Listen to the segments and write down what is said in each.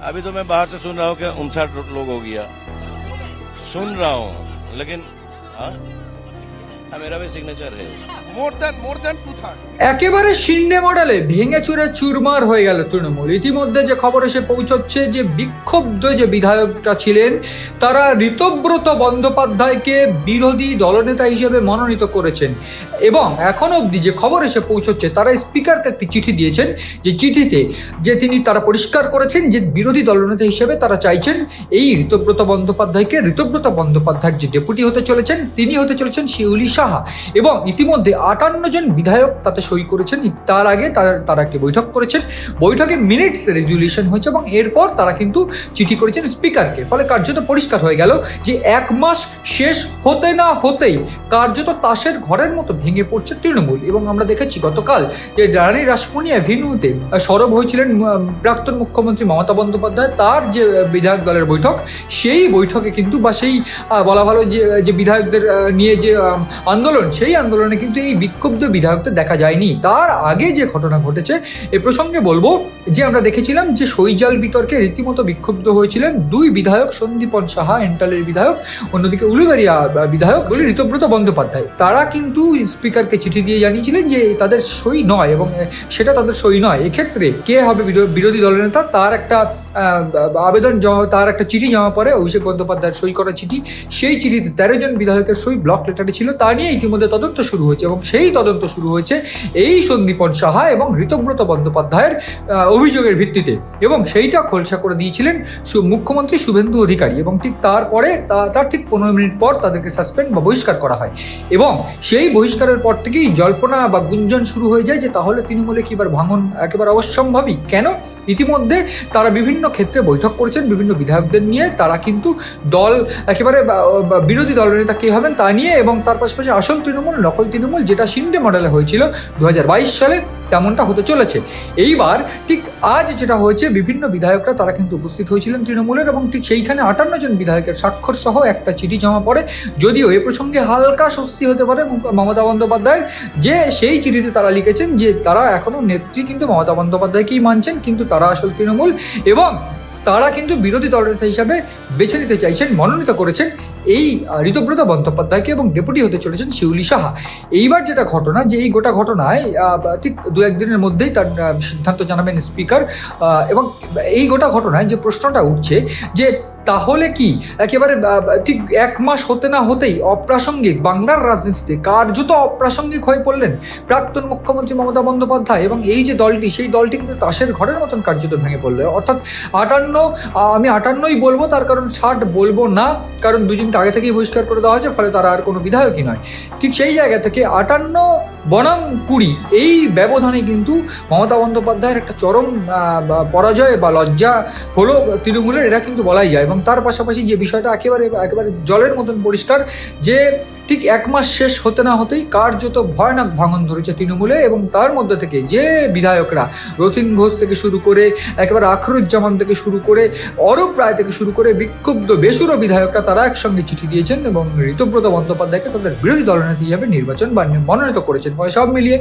अभी तो मैं बाहर से सुन रहा हूँ कि 59 लोग हो गया, सुन रहा हूँ, लेकिन हाँ मेरा भी सिग्नेचर है। more than 2/3 একেবারে শিন্ডে মডেলে ভেঙে চুরে চুরমার হয়ে গেল তৃণমূল। ইতিমধ্যে যে খবর এসে পৌঁছচ্ছে যে বিক্ষুব্ধ যে বিধায়করা ছিলেন তারা ঋতব্রত বন্দ্যোপাধ্যায়কে বিরোধী দলনেতা হিসেবে মনোনীত করেছেন এবং এখন অবধি যে খবর এসে পৌঁছচ্ছে তারা স্পিকারকে একটি চিঠি দিয়েছেন, যে চিঠিতে যে তারা পরিষ্কার করেছেন যে বিরোধী দলনেতা হিসেবে তারা চাইছেন এই ঋতব্রত বন্দ্যোপাধ্যায়কে। ঋতব্রত বন্দ্যোপাধ্যায়ের যে ডেপুটি হতে চলেছেন তিনি হতে চলেছেন শিউলি সাহা এবং ইতিমধ্যে 58 জন বিধায়ক তাতে সই করেছেন। তার আগে তারা একটি বৈঠক করেছেন, বৈঠকে মিনিটস রেজুলিউশন হয়েছে এবং এরপর তারা কিন্তু চিঠি করেছেন স্পিকারকে। ফলে কার্যত পরিষ্কার হয়ে গেল যে এক মাস শেষ হতে না হতেই কার্যত তাসের ঘরের মতো ভেঙে পড়ছে তৃণমূল। এবং আমরা দেখেছি গতকাল যে রানী রাসমণি অ্যাভিনিউতে সরব হয়েছিলেন প্রাক্তন মুখ্যমন্ত্রী মমতা বন্দ্যোপাধ্যায়, তার যে বিধায়ক দলের বৈঠক, সেই বৈঠকে কিন্তু বা সেই বলা ভালো যে বিধায়কদের নিয়ে যে আন্দোলন, সেই আন্দোলনে কিন্তু এই বিক্ষুব্ধ বিধায়কদের দেখা যায়নি। তার আগে যে ঘটনা ঘটেছে এ প্রসঙ্গে বলবো যে আমরা দেখেছিলাম যে সইজাল বিতর্কে রীতিমতো বিক্ষুব্ধ হয়েছিলেন দুই বিধায়ক, সন্দীপন সাহা এন্টালের বিধায়ক, অন্যদিকে উলুবেড়িয়া বিধায়ক বলে ঋতব্রত বন্দ্যোপাধ্যায়। তারা কিন্তু স্পিকারকে চিঠি দিয়ে জানিয়েছিলেন যে তাদের সই নয় এবং সেটা তাদের সই নয়। এক্ষেত্রে কে হবে বিরোধী দলনেতা তার একটা আবেদন তার একটা চিঠি জমা পড়ে, অভিষেক বন্দ্যোপাধ্যায়ের সই করা চিঠি। সেই চিঠিতে 13 জন বিধায়কের সই ব্লক লেটারে ছিল। তা নিয়ে ইতিমধ্যে তদন্ত শুরু হয়েছে এবং সেই তদন্ত শুরু হয়েছে এই সন্দীপন সাহা এবং ঋতব্রত বন্দ্যোপাধ্যায়ের অভিযোগের ভিত্তিতে এবং সেইটা খোলসা করে দিয়েছিলেন মুখ্যমন্ত্রী শুভেন্দু অধিকারী এবং ঠিক তারপরে তার ঠিক 15 মিনিট পর তাদেরকে সাসপেন্ড বা বহিষ্কার করা হয় এবং সেই বহিষ্কারের পর থেকেই জল্পনা বা গুঞ্জন শুরু হয়ে যায় যে তাহলে তৃণমূলে কি এবার ভাঙন একেবারে অবশ্যম্ভাবী। কেন? ইতিমধ্যে তারা বিভিন্ন ক্ষেত্রে বৈঠক করেছেন বিভিন্ন বিধায়কদের নিয়ে, তারা কিন্তু দল একেবারে বিরোধী দলনেতা কে হবেন তা নিয়ে এবং তার পাশাপাশি আসল তৃণমূল নকল তৃণমূল যেটা শিন্ডে মডেলে হয়েছিল 2022 সালে তেমনটা হতে চলেছে। এইবার ঠিক আজ যেটা হয়েছে বিভিন্ন বিধায়করা তারা কিন্তু উপস্থিত হয়েছিলেন তৃণমূলের এবং ঠিক সেইখানে 58 জন বিধায়কের স্বাক্ষর সহ একটা চিঠি জমা পড়ে। যদিও এ প্রসঙ্গে হালকা স্বস্তি হতে পারে মমতা বন্দ্যোপাধ্যায়ের, যে সেই চিঠিতে তারা লিখেছেন যে তারা এখনো নেত্রী কিন্তু মমতা বন্দ্যোপাধ্যায়কেই মানছেন, কিন্তু তারা আসল তৃণমূল এবং তারা কিন্তু বিরোধী দলনেতা হিসাবে বেছে নিতে চাইছেন, মনোনীত করেছেন এই ঋতব্রত বন্দ্যোপাধ্যায়কে এবং ডেপুটি হতে চলেছেন শিউলি সাহা। এইবার যেটা ঘটনা যে এই গোটা ঘটনায় ঠিক 2-1 দিনের মধ্যেই তার সিদ্ধান্ত জানাবেন স্পিকার এবং এই গোটা ঘটনায় যে প্রশ্নটা উঠছে যে তাহলে কি একেবারে ঠিক 1 মাস হতে না হতেই অপ্রাসঙ্গিক বাংলার রাজনীতিতে কার্যত অপ্রাসঙ্গিক হয়ে পড়লেন প্রাক্তন মুখ্যমন্ত্রী মমতা বন্দ্যোপাধ্যায় এবং এই যে দলটি সেই দলটি কিন্তু তাসের ঘরের মতন কার্যত ভেঙে পড়লো। অর্থাৎ 58, আমি 58ই বলবো, তার কারণ 60 বলবো না, কারণ দুজনকে আগে থেকেই বহিষ্কার করে দেওয়া হয়েছে, ফলে তারা আর কোনো বিধায়কই নয়। ঠিক সেই জায়গা থেকে 58 বনাম 20 এই ব্যবধানে কিন্তু মমতা বন্দ্যোপাধ্যায়ের একটা চরম পরাজয় বা লজ্জা হলো তৃণমূলের, এটা কিন্তু বলাই যায়। এবং তার পাশাপাশি যে বিষয়টা একেবারে জলের মতন পরিষ্কার যে ঠিক 1 মাস শেষ হতে না হতেই কার্যত ভয়ানক ভাঙন ধরেছে তৃণমূলে এবং তার মধ্যে থেকে যে বিধায়করা রথীন ঘোষ থেকে শুরু করে একেবারে আখরুজ্জামান থেকে শুরু করে অরূপ রায় থেকে শুরু করে বিক্ষুব্ধ বেসুরো বিধায়করা তারা একসঙ্গে চিঠি দিয়েছেন এবং ঋতব্রত বন্দ্যোপাধ্যায়কে তাদের বিরোধী দলনেতা হিসাবে নির্বাচন বা মনোনীত করেছেন। ফলে সব মিলিয়ে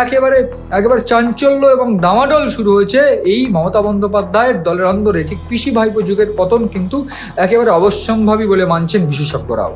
একেবারে চাঞ্চল্য এবং ডামাডোল শুরু হয়েছে এই মমতা বন্দ্যোপাধ্যায়ের দলের অন্দরে। ঠিক পিসি ভাইপো যুগের পতন কিন্তু একেবারে অবশ্যম্ভাবী বলে মানছেন বিশেষজ্ঞরাও।